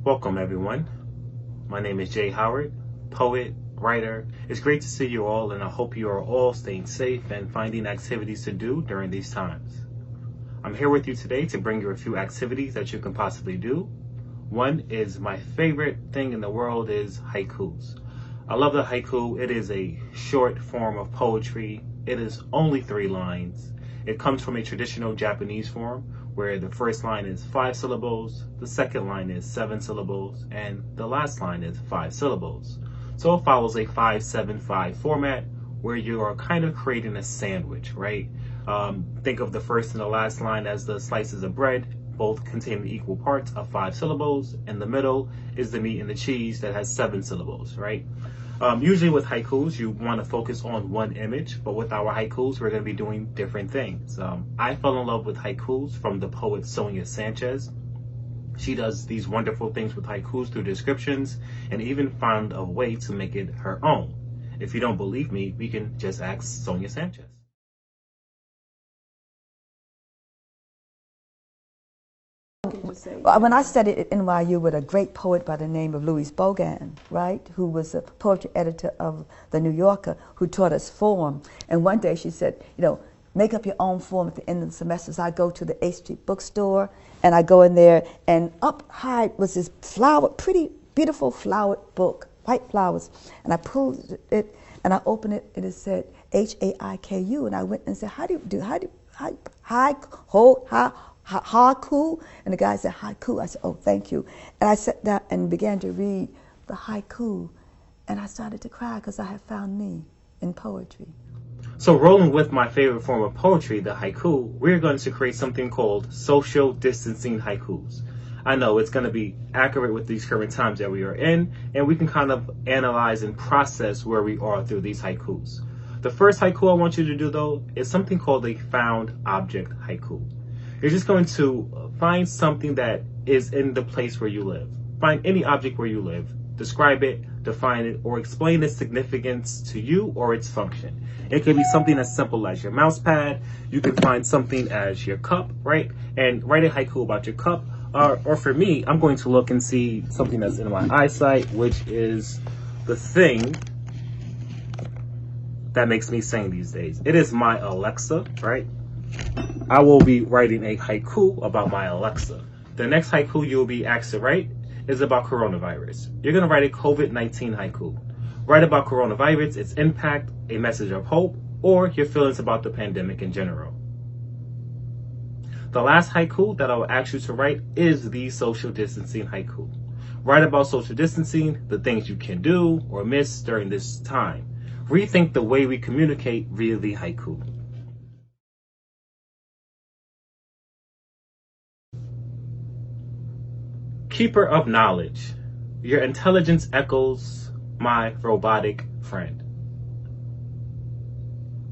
Welcome everyone. My name is Jay Howard, poet, writer. It's great to see you all, and I hope you are all staying safe and finding activities to do during these times. I'm here with you today to bring you a few activities that you can possibly do. One is my favorite thing in the world is haikus. I love the haiku. It is a short form of poetry. It is only 3 lines. It comes from a traditional Japanese form where the first line is 5 syllables, the second line is 7 syllables, and the last line is 5 syllables. So it follows a 5-7-5 format where you are kind of creating a sandwich, right? Think of the first and the last line as the slices of bread, both containing equal parts of 5 syllables, and the middle is the meat and the cheese that has 7 syllables, right? Usually with haikus, you want to focus on one image, but with our haikus, we're going to be doing different things. I fell in love with haikus from the poet Sonia Sanchez. She does these wonderful things with haikus through descriptions and even found a way to make it her own. If you don't believe me, we can just ask Sonia Sanchez. When I studied at NYU with a great poet by the name of Louis Bogan, right, who was a poetry editor of The New Yorker, who taught us form. And one day she said, make up your own form at the end of the semester. So I go to the 8th Street bookstore, and I go in there, and up high was this pretty beautiful flowered book, white flowers. And I pulled it, and I opened it, and it said Haiku. And I went and said, haiku? And the guy said, haiku. I said, oh, thank you. And I sat down and began to read the haiku, and I started to cry because I had found me in poetry. So rolling with my favorite form of poetry, the haiku, we're going to create something called social distancing haikus. I know it's going to be accurate with these current times that we are in, and we can kind of analyze and process where we are through these haikus. The first haiku I want you to do, though, is something called a found object haiku. You're just going to find something that is in the place where you live. Find any object where you live, describe it, define it, or explain its significance to you or its function. It could be something as simple as your mouse pad. You can find something as your cup, right? And write a haiku about your cup. Or for me, I'm going to look and see something that's in my eyesight, which is the thing that makes me sing these days. It is my Alexa, right? I will be writing a haiku about my Alexa. The next haiku you'll be asked to write is about coronavirus. You're going to write a COVID-19 haiku. Write about coronavirus, its impact, a message of hope, or your feelings about the pandemic in general. The last haiku that I will ask you to write is the social distancing haiku. Write about social distancing, the things you can do or miss during this time. Rethink the way we communicate via the haiku. Keeper of knowledge, your intelligence echoes my robotic friend.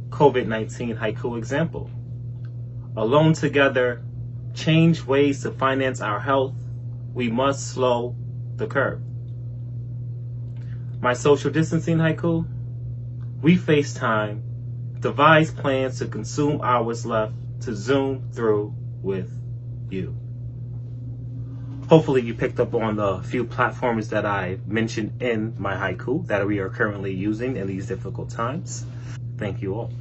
COVID-19 haiku example. Alone together, change ways to finance our health. We must slow the curve. My social distancing haiku. We FaceTime, devise plans to consume hours left to Zoom through with you. Hopefully you picked up on the few platforms that I mentioned in my haiku that we are currently using in these difficult times. Thank you all.